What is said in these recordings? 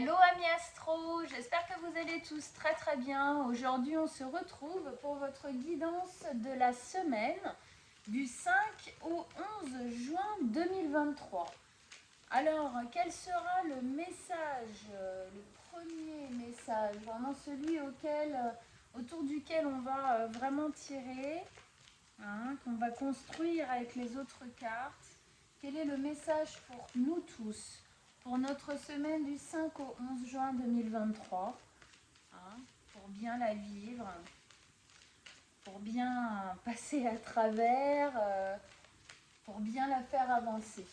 Hello amis astro, j'espère que vous allez tous très très bien. Aujourd'hui on se retrouve pour votre guidance de la semaine du 5 au 11 juin 2023. Alors quel sera le message, le premier message, vraiment celui autour duquel on va vraiment tirer, qu'on va construire avec les autres cartes. Quel est le message pour nous tous pour notre semaine du 5 au 11 juin 2023, pour bien la vivre, pour bien passer à travers, pour bien la faire avancer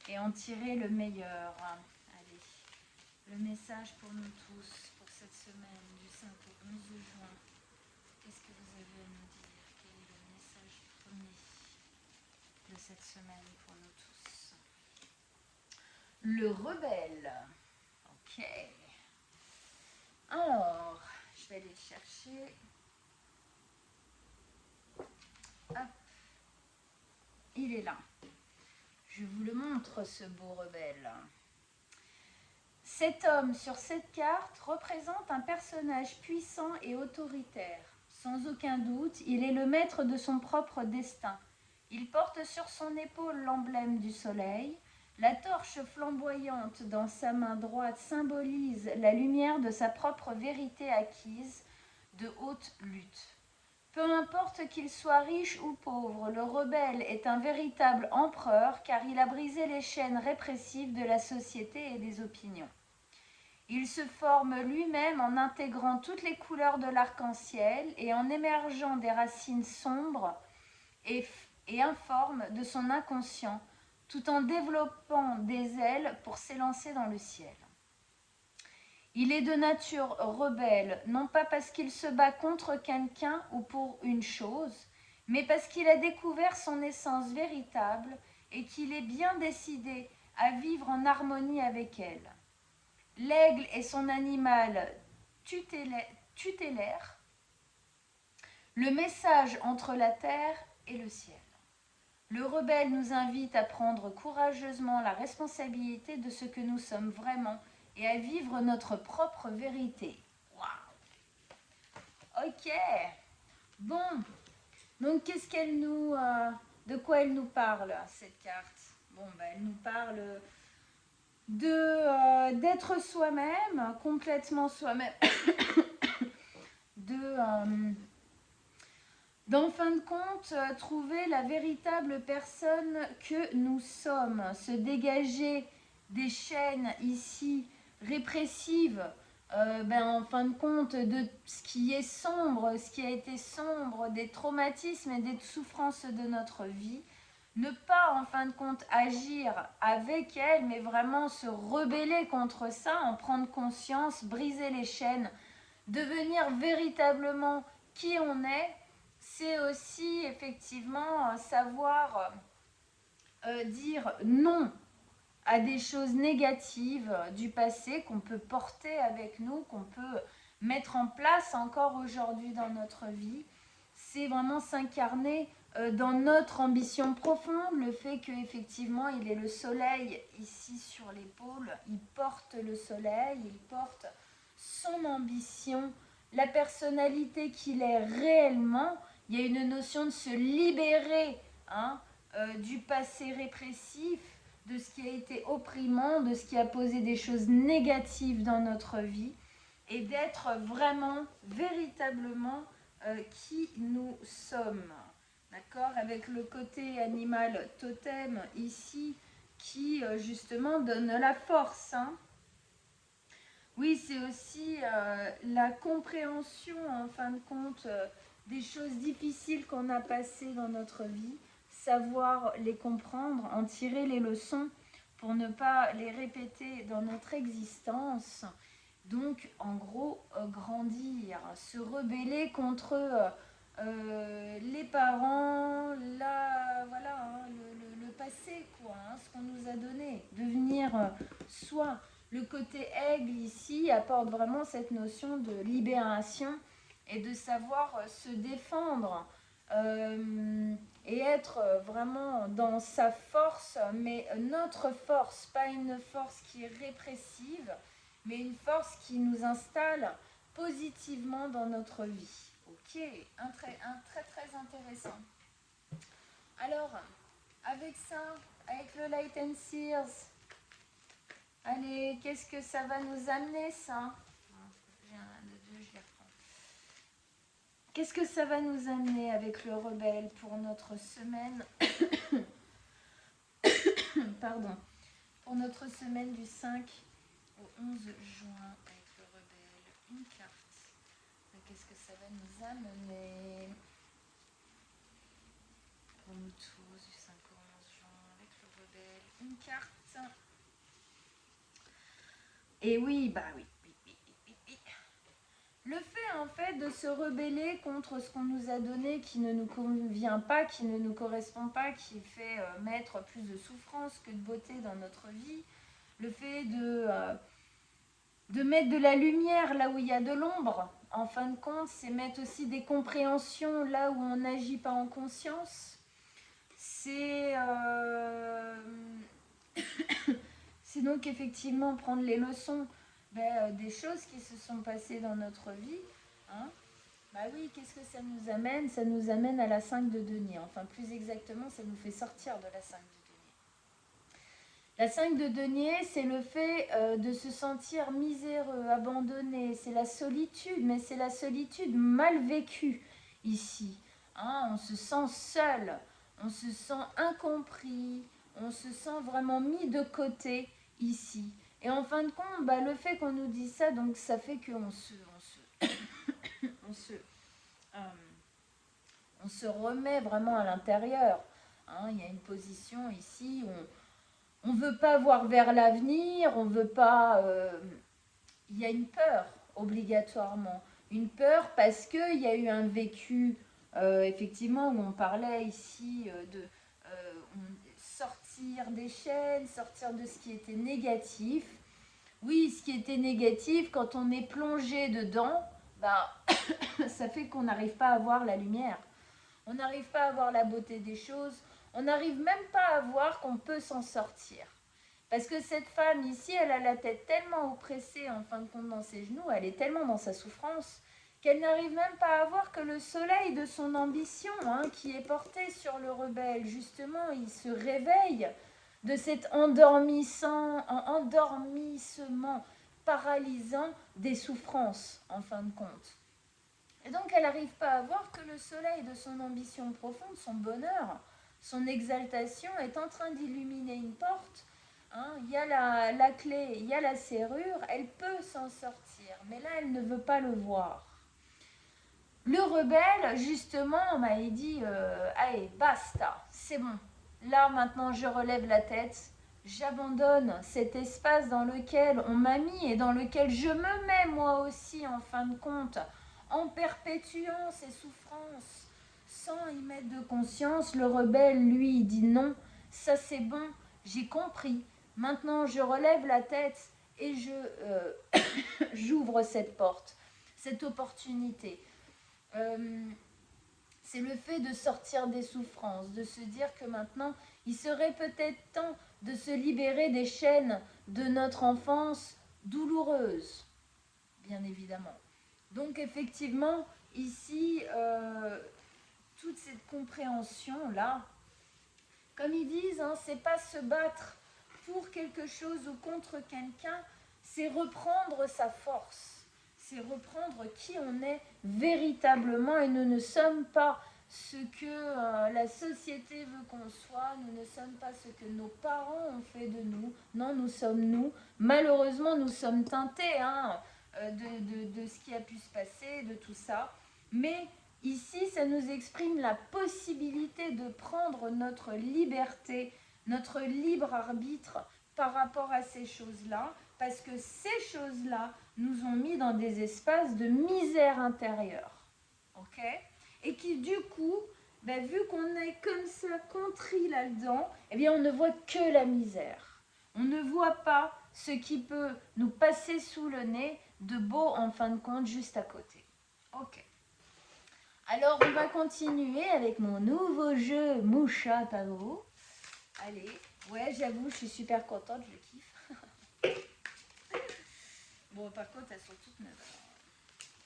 et en tirer le meilleur. Allez, le message pour nous tous pour cette semaine du 5 au 11 juin. Qu'est-ce que vous avez à nous dire? Quel est le message premier de cette semaine pour nous tous? Le rebelle. Ok. Alors, je vais aller le chercher. Hop. Il est là. Je vous le montre, ce beau rebelle. Cet homme sur cette carte représente un personnage puissant et autoritaire. Sans aucun doute, il est le maître de son propre destin. Il porte sur son épaule l'emblème du soleil. La torche flamboyante dans sa main droite symbolise la lumière de sa propre vérité acquise de haute lutte. Peu importe qu'il soit riche ou pauvre, le rebelle est un véritable empereur car il a brisé les chaînes répressives de la société et des opinions. Il se forme lui-même en intégrant toutes les couleurs de l'arc-en-ciel et en émergeant des racines sombres et informes de son inconscient, tout en développant des ailes pour s'élancer dans le ciel. Il est de nature rebelle, non pas parce qu'il se bat contre quelqu'un ou pour une chose, mais parce qu'il a découvert son essence véritable et qu'il est bien décidé à vivre en harmonie avec elle. L'aigle est son animal tutélaire, le message entre la terre et le ciel. Le rebelle nous invite à prendre courageusement la responsabilité de ce que nous sommes vraiment et à vivre notre propre vérité. Waouh! Ok. Bon. Donc, de quoi elle nous parle, cette carte? Bon, elle nous parle d'être soi-même, complètement soi-même, d'en fin de compte, trouver la véritable personne que nous sommes, se dégager des chaînes ici répressives, en fin de compte, de ce qui est sombre, ce qui a été sombre, des traumatismes et des souffrances de notre vie. Ne pas, en fin de compte, agir avec elle, mais vraiment se rebeller contre ça, en prendre conscience, briser les chaînes, devenir véritablement qui on est. C'est aussi effectivement savoir dire non à des choses négatives du passé qu'on peut porter avec nous, qu'on peut mettre en place encore aujourd'hui dans notre vie. C'est vraiment s'incarner dans notre ambition profonde, le fait qu'effectivement il est le soleil ici sur l'épaule, il porte le soleil, il porte son ambition, la personnalité qu'il est réellement. Il y a une notion de se libérer du passé répressif, de ce qui a été opprimant, de ce qui a posé des choses négatives dans notre vie, et d'être vraiment, véritablement qui nous sommes. D'accord? Avec le côté animal totem ici, qui justement donne la force. Oui, c'est aussi la compréhension, en fin de compte, des choses difficiles qu'on a passées dans notre vie, savoir les comprendre, en tirer les leçons pour ne pas les répéter dans notre existence. Donc, en gros, grandir, se rebeller contre les parents, le passé, ce qu'on nous a donné. Devenir soi. Le côté aigle ici apporte vraiment cette notion de libération et de savoir se défendre et être vraiment dans sa force, mais notre force, pas une force qui est répressive, mais une force qui nous installe positivement dans notre vie. Ok, un très très intéressant. Alors, avec ça, avec le Light and Sears, allez, qu'est-ce que ça va nous amener ça? J'ai un de deux, je les reprends. Qu'est-ce que ça va nous amener avec le rebelle pour notre semaine pardon, pour notre semaine du 5 au 11 juin avec le rebelle, une carte. Qu'est-ce que ça va nous amener pour nous tous du 5 au 11 juin avec le rebelle, une carte. Et oui, bah oui. Le fait en fait de se rebeller contre ce qu'on nous a donné qui ne nous convient pas, qui ne nous correspond pas, qui fait mettre plus de souffrance que de beauté dans notre vie, le fait de mettre de la lumière là où il y a de l'ombre, en fin de compte, c'est mettre aussi des compréhensions là où on n'agit pas en conscience. C'est c'est donc effectivement prendre les leçons des choses qui se sont passées dans notre vie. Hein. Bah oui, qu'est-ce que ça nous amène? Ça nous amène à la 5 de denier. Enfin, plus exactement, ça nous fait sortir de la 5 de denier. La 5 de denier, c'est le fait de se sentir miséreux, abandonné. C'est la solitude, mais c'est la solitude mal vécue ici. Hein, on se sent seul, on se sent incompris, on se sent vraiment mis de côté ici. Et en fin de compte, le fait qu'on nous dise ça, donc ça fait qu'on on se remet vraiment à l'intérieur. Hein, il y a une position ici où on ne veut pas voir vers l'avenir, on veut pas... il y a une peur, obligatoirement. Une peur parce qu'il y a eu un vécu, effectivement, où on parlait ici de sortir des chaînes, sortir de ce qui était négatif. Oui, ce qui était négatif, quand on est plongé dedans, ça fait qu'on n'arrive pas à voir la lumière. On n'arrive pas à voir la beauté des choses. On n'arrive même pas à voir qu'on peut s'en sortir. Parce que cette femme ici, elle a la tête tellement oppressée en fin de compte dans ses genoux, elle est tellement dans sa souffrance, qu'elle n'arrive même pas à voir que le soleil de son ambition, qui est porté sur le rebelle, justement, il se réveille de cet endormissement paralysant des souffrances, en fin de compte. Et donc, elle n'arrive pas à voir que le soleil de son ambition profonde, son bonheur, son exaltation est en train d'illuminer une porte. Il y a la clé, il y a la serrure, elle peut s'en sortir, mais là, elle ne veut pas le voir. Le rebelle, justement, il dit allez, basta, c'est bon. Là, maintenant, je relève la tête. J'abandonne cet espace dans lequel on m'a mis et dans lequel je me mets moi aussi, en fin de compte, en perpétuant ces souffrances, sans y mettre de conscience. Le rebelle, lui, il dit non, ça c'est bon, j'ai compris. Maintenant, je relève la tête et j'ouvre cette porte, cette opportunité. C'est le fait de sortir des souffrances, de se dire que maintenant, il serait peut-être temps de se libérer des chaînes de notre enfance douloureuse, bien évidemment. Donc effectivement, ici, toute cette compréhension-là, comme ils disent, c'est pas se battre pour quelque chose ou contre quelqu'un, c'est reprendre sa force, c'est reprendre qui on est véritablement, et nous ne sommes pas ce que la société veut qu'on soit, nous ne sommes pas ce que nos parents ont fait de nous, non, nous sommes nous. Malheureusement, nous sommes teintés de ce qui a pu se passer, de tout ça, mais ici, ça nous exprime la possibilité de prendre notre liberté, notre libre arbitre par rapport à ces choses-là, parce que ces choses-là nous ont mis dans des espaces de misère intérieure. Ok ? Et qui, du coup, vu qu'on est comme ça contrit là-dedans, eh bien, on ne voit que la misère. On ne voit pas ce qui peut nous passer sous le nez de beau, en fin de compte, juste à côté. Ok. Alors, on va continuer avec mon nouveau jeu Moucha Tarot. Allez, ouais, j'avoue, je suis super contente, je kiffe. Bon, par contre, elles sont toutes neuves.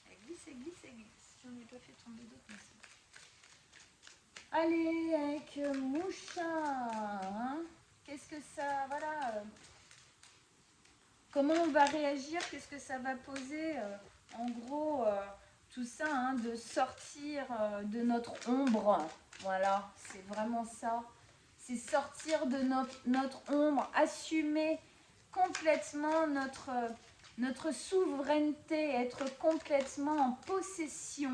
Elle glisse, elle glisse, elle glisse. J'en ai pas fait tomber d'autres, mais c'est bon. Allez, avec Moucha. Hein, qu'est-ce que ça... Voilà. Comment on va réagir? Qu'est-ce que ça va poser? En gros, tout ça, hein, de sortir de notre ombre. Voilà, c'est vraiment ça. C'est sortir de notre ombre, assumer complètement notre souveraineté, être complètement en possession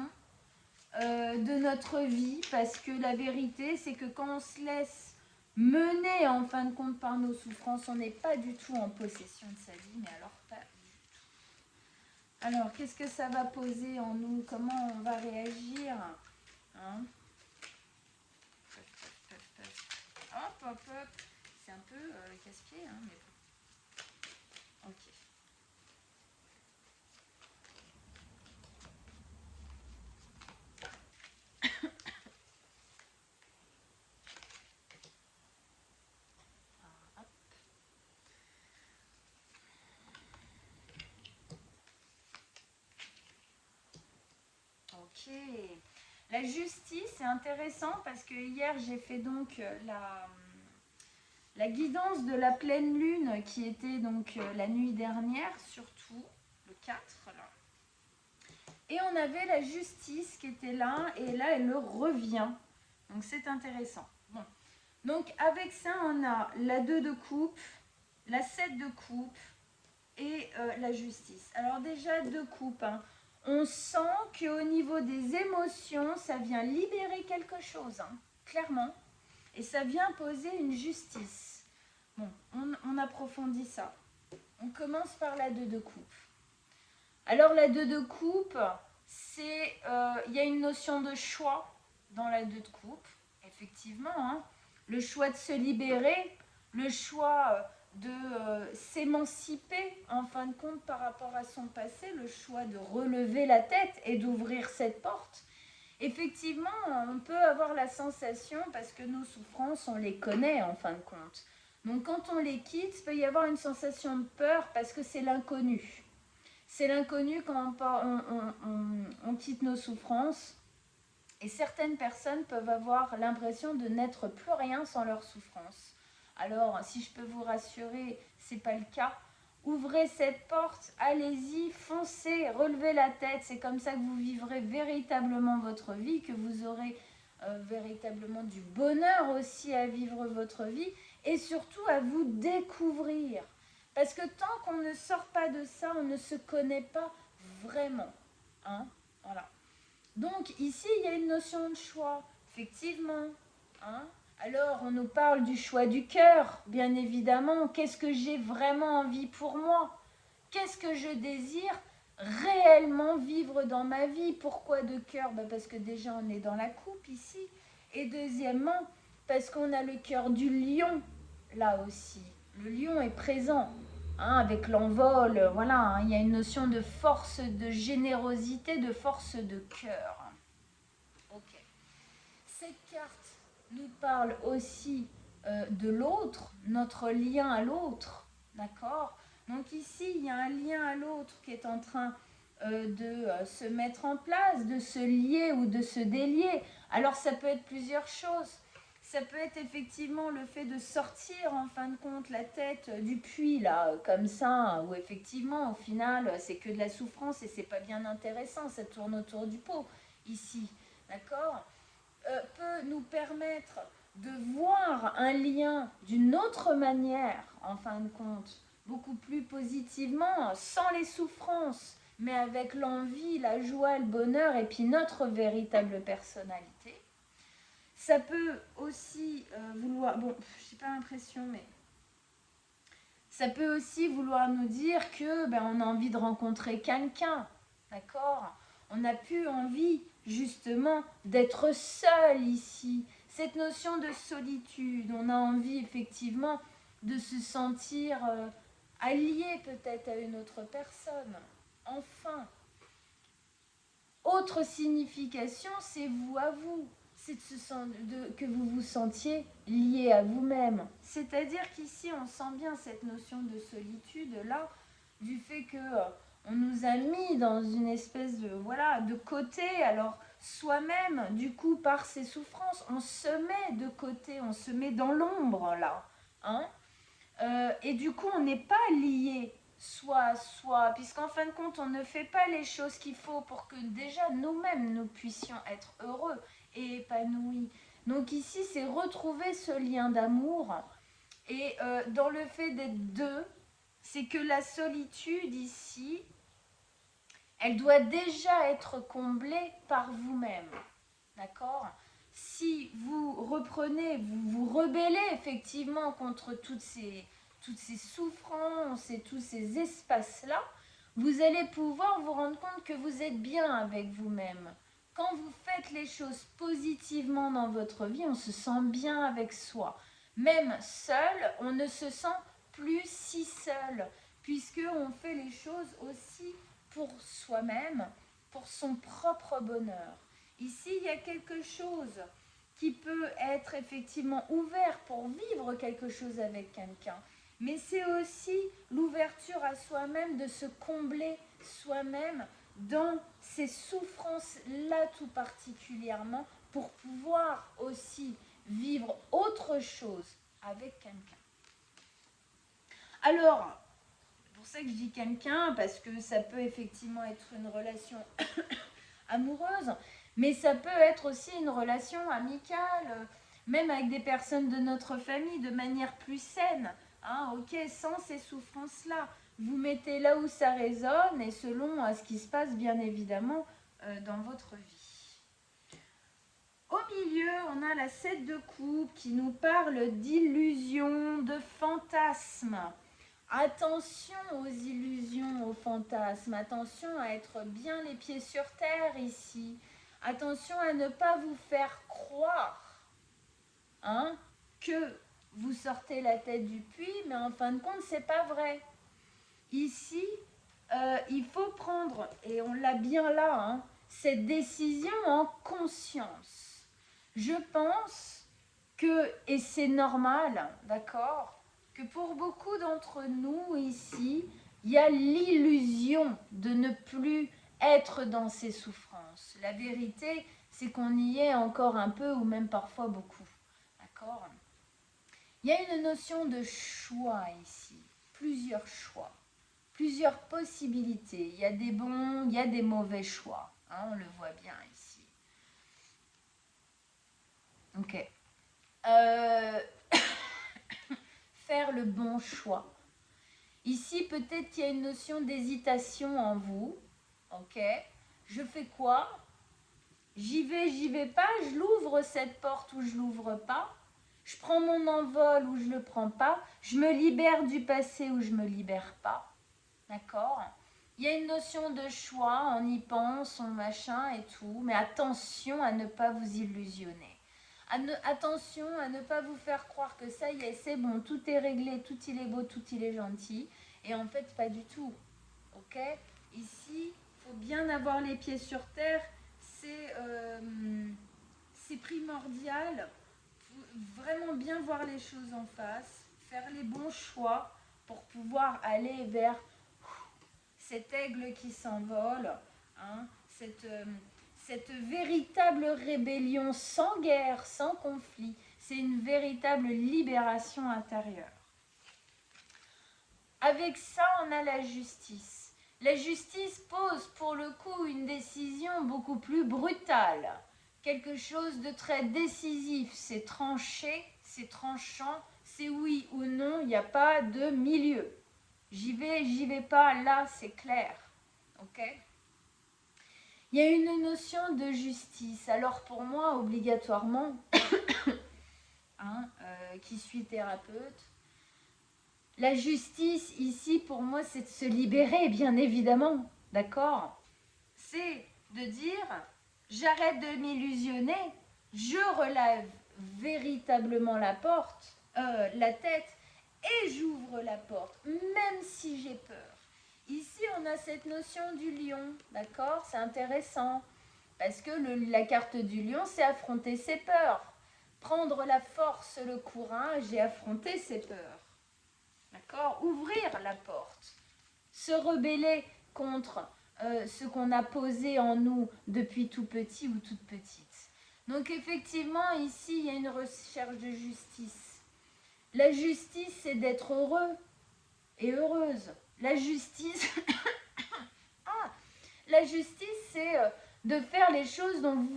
de notre vie. Parce que la vérité, c'est que quand on se laisse mener en fin de compte par nos souffrances, on n'est pas du tout en possession de sa vie, mais alors pas du tout. Alors, qu'est-ce que ça va poser en nous? Comment on va réagir, hein? Hop, hop, hop. C'est un peu casse-pied, hein, mais bon. Ok. Ah, hop. Ok. La justice, c'est intéressant parce que hier, j'ai fait donc la guidance de la pleine lune qui était donc la nuit dernière, surtout le 4 là. Et on avait la justice qui était là et là elle revient. Donc c'est intéressant. Bon. Donc avec ça on a la 2 de coupe, la 7 de coupe et la justice. Alors déjà 2 coupes, hein. On sent qu'au niveau des émotions ça vient libérer quelque chose, hein, clairement. Et ça vient poser une justice. Bon, on approfondit ça. On commence par la 2 de coupe. Alors la 2 de coupe, c'est, y a une notion de choix dans la 2 de coupe, effectivement. Hein. Le choix de se libérer, le choix de s'émanciper en fin de compte par rapport à son passé, le choix de relever la tête et d'ouvrir cette porte. Effectivement, on peut avoir la sensation, parce que nos souffrances, on les connaît en fin de compte. Donc quand on les quitte, il peut y avoir une sensation de peur parce que c'est l'inconnu. C'est l'inconnu quand on quitte nos souffrances. Et certaines personnes peuvent avoir l'impression de n'être plus rien sans leurs souffrances. Alors, si je peux vous rassurer, ce n'est pas le cas. Ouvrez cette porte, allez-y, foncez, relevez la tête. C'est comme ça que vous vivrez véritablement votre vie, que vous aurez véritablement du bonheur aussi à vivre votre vie et surtout à vous découvrir. Parce que tant qu'on ne sort pas de ça, on ne se connaît pas vraiment. Hein, voilà. Donc ici, il y a une notion de choix, effectivement. Hein. Alors, on nous parle du choix du cœur, bien évidemment. Qu'est-ce que j'ai vraiment envie pour moi? Qu'est-ce que je désire réellement vivre dans ma vie? Pourquoi de cœur? Parce que déjà, on est dans la coupe ici. Et deuxièmement, parce qu'on a le cœur du lion, là aussi. Le lion est présent. Hein, avec l'envol, voilà, hein, il y a une notion de force, de générosité, de force de cœur. Ok. Cette carte nous parle aussi de l'autre, notre lien à l'autre, d'accord? Donc ici, il y a un lien à l'autre qui est en train de se mettre en place, de se lier ou de se délier. Alors ça peut être plusieurs choses. Ça peut être effectivement le fait de sortir en fin de compte la tête du puits là, comme ça, où effectivement au final c'est que de la souffrance et c'est pas bien intéressant, ça tourne autour du pot ici, d'accord? Peut nous permettre de voir un lien d'une autre manière en fin de compte, beaucoup plus positivement, sans les souffrances, mais avec l'envie, la joie, le bonheur et puis notre véritable personnalité. Ça peut aussi vouloir, bon, j'ai pas l'impression, mais ça peut aussi vouloir nous dire que on a envie de rencontrer quelqu'un, d'accord? On n'a plus envie justement d'être seul ici. Cette notion de solitude, on a envie effectivement de se sentir allié peut-être à une autre personne. Enfin, Autre signification, c'est vous à vous. C'est que vous vous sentiez lié à vous-même. C'est-à-dire qu'ici, on sent bien cette notion de solitude, là, du fait que on nous a mis dans une espèce de, voilà, de côté. Alors, soi-même, du coup, par ses souffrances, on se met de côté, on se met dans l'ombre, là. Hein. Et du coup, on n'est pas lié soi à soi, puisqu'en fin de compte, on ne fait pas les choses qu'il faut pour que déjà nous-mêmes, nous puissions être heureux et épanouis. Donc ici, c'est retrouver ce lien d'amour. Et dans le fait d'être deux, c'est que la solitude ici, elle doit déjà être comblée par vous-même. D'accord? Si vous reprenez, vous vous rebellez effectivement contre toutes ces souffrances et tous ces espaces-là, vous allez pouvoir vous rendre compte que vous êtes bien avec vous-même. Quand vous faites les choses positivement dans votre vie, on se sent bien avec soi. Même seul, on ne se sent plus si seul, puisqu'on fait les choses aussi pour soi-même, pour son propre bonheur. Ici, il y a quelque chose qui peut être effectivement ouvert pour vivre quelque chose avec quelqu'un. Mais c'est aussi l'ouverture à soi-même, de se combler soi-même dans ces souffrances-là tout particulièrement, pour pouvoir aussi vivre autre chose avec quelqu'un. Alors, c'est pour ça que je dis quelqu'un, parce que ça peut effectivement être une relation amoureuse, mais ça peut être aussi une relation amicale, même avec des personnes de notre famille, de manière plus saine. Hein, ok, sans ces souffrances-là. Vous mettez là où ça résonne et selon ce qui se passe, bien évidemment, dans votre vie. Au milieu, on a la 7 de coupe qui nous parle d'illusions, de fantasmes. Attention aux illusions, aux fantasmes. Attention à être bien les pieds sur terre ici. Attention à ne pas vous faire croire, hein, que vous sortez la tête du puits, mais en fin de compte, c'est pas vrai. Ici, il faut prendre, et on l'a bien là, hein, cette décision en conscience. Je pense que, et c'est normal, d'accord, que pour beaucoup d'entre nous ici, il y a l'illusion de ne plus être dans ces souffrances. La vérité, c'est qu'on y est encore un peu ou même parfois beaucoup. D'accord? Il y a une notion de choix ici, plusieurs choix, plusieurs possibilités. Il y a des bons, il y a des mauvais choix. Hein, on le voit bien ici. Ok. Faire le bon choix. Ici, peut-être qu'il y a une notion d'hésitation en vous. Ok. Je fais quoi? J'y vais pas, je l'ouvre cette porte ou je l'ouvre pas. Je prends mon envol ou je le prends pas. Je me libère du passé ou je me libère pas. D'accord? Il y a une notion de choix, on y pense, on machin et tout. Mais attention à ne pas vous illusionner. Attention à ne pas vous faire croire que ça y est, c'est bon, tout est réglé, tout il est beau, tout il est gentil. Et en fait, pas du tout. Ok? Ici, il faut bien avoir les pieds sur terre. C'est primordial. Faut vraiment bien voir les choses en face, faire les bons choix pour pouvoir aller vers cet aigle qui s'envole, hein, cette véritable rébellion sans guerre, sans conflit. C'est une véritable libération intérieure. Avec ça, on a la justice. La justice pose pour le coup une décision beaucoup plus brutale. Quelque chose de très décisif. C'est tranché, c'est tranchant, c'est oui ou non, il n'y a pas de milieu. J'y vais pas, là c'est clair. Ok? Il y a une notion de justice. Alors pour moi, obligatoirement, hein, qui suis thérapeute, la justice ici pour moi c'est de se libérer, bien évidemment. D'accord? C'est de dire, j'arrête de m'illusionner, je relève véritablement la tête, et j'ouvre la porte, même si j'ai peur. Ici, on a cette notion du lion, d'accord? C'est intéressant. Parce que la carte du lion, c'est affronter ses peurs. Prendre la force, le courage et affronter ses peurs. D'accord? Ouvrir la porte. Se rebeller contre ce qu'on a posé en nous depuis tout petit ou toute petite. Donc effectivement, ici, il y a une recherche de justice. La justice, c'est d'être heureux et heureuse. La justice, la justice, c'est de faire les choses dont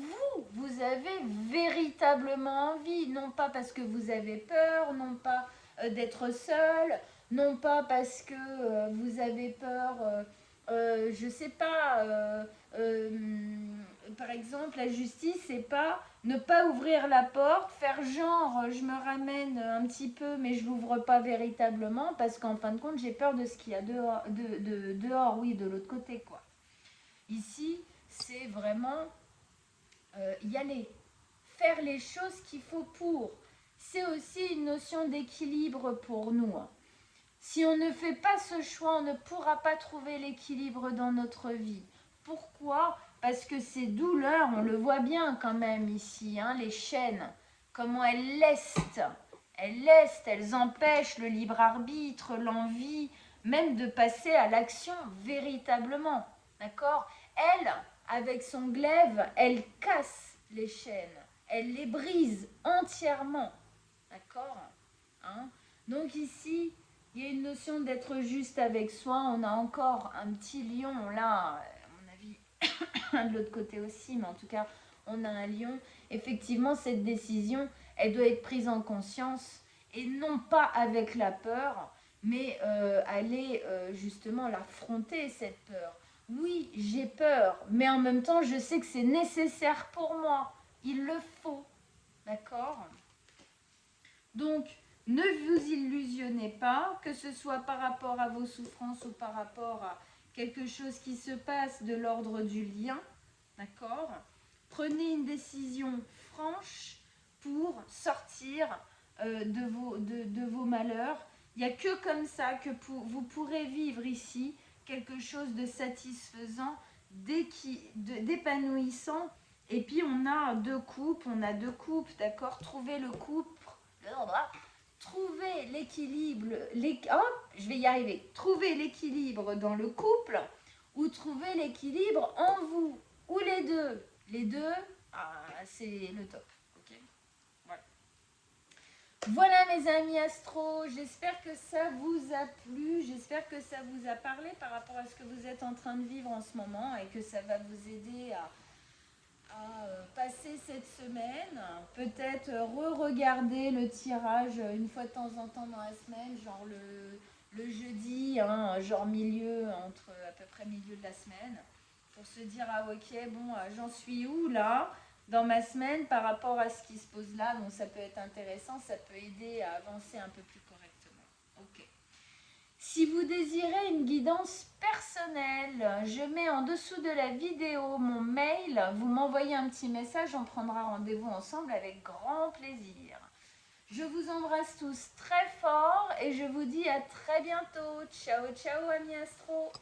vous avez véritablement envie. Non pas parce que vous avez peur, non pas d'être seul, non pas parce que vous avez peur, je sais pas, par exemple, la justice, c'est pas ne pas ouvrir la porte, faire genre, je me ramène un petit peu, mais je l'ouvre pas véritablement, parce qu'en fin de compte, j'ai peur de ce qu'il y a dehors, dehors, oui, de l'autre côté, quoi. Ici, c'est vraiment y aller, faire les choses qu'il faut pour. C'est aussi une notion d'équilibre pour nous. Si on ne fait pas ce choix, on ne pourra pas trouver l'équilibre dans notre vie. Pourquoi? Parce que ces douleurs, on le voit bien quand même ici, hein, les chaînes, comment elles lestent. Elles empêchent le libre arbitre, l'envie, même de passer à l'action véritablement. D'accord? Elle, avec son glaive, elle casse les chaînes. Elle les brise entièrement. D'accord? Hein? Donc ici, il y a une notion d'être juste avec soi. On a encore un petit lion là, à mon avis, de l'autre côté aussi, mais en tout cas, on a un lion. Effectivement, cette décision, elle doit être prise en conscience et non pas avec la peur, mais aller justement l'affronter, cette peur. Oui, j'ai peur, mais en même temps, je sais que c'est nécessaire pour moi. Il le faut. D'accord? Donc, ne vous illusionnez pas, que ce soit par rapport à vos souffrances ou par rapport à quelque chose qui se passe de l'ordre du lien. D'accord? Prenez une décision franche pour sortir de vos malheurs. Il n'y a que comme ça que vous pourrez vivre ici quelque chose de satisfaisant, d'épanouissant. Et puis on a deux coupes, d'accord? Trouvez le couple. Trouver l'équilibre, je vais y arriver. Trouver l'équilibre dans le couple ou trouver l'équilibre en vous, ou les deux. Les deux, c'est le top. Okay, voilà. Voilà mes amis astro, j'espère que ça vous a plu, j'espère que ça vous a parlé par rapport à ce que vous êtes en train de vivre en ce moment et que ça va vous aider à passer cette semaine, peut-être re-regarder le tirage une fois de temps en temps dans la semaine, genre le jeudi, hein, genre milieu, entre à peu près milieu de la semaine, pour se dire, ah ok, bon, j'en suis où là dans ma semaine par rapport à ce qui se pose là, donc ça peut être intéressant, ça peut aider à avancer un peu plus correctement. Ok. Si vous désirez une guidance personnelle, je mets en dessous de la vidéo mon mail. Vous m'envoyez un petit message, on prendra rendez-vous ensemble avec grand plaisir. Je vous embrasse tous très fort et je vous dis à très bientôt. Ciao, ciao, amis astro.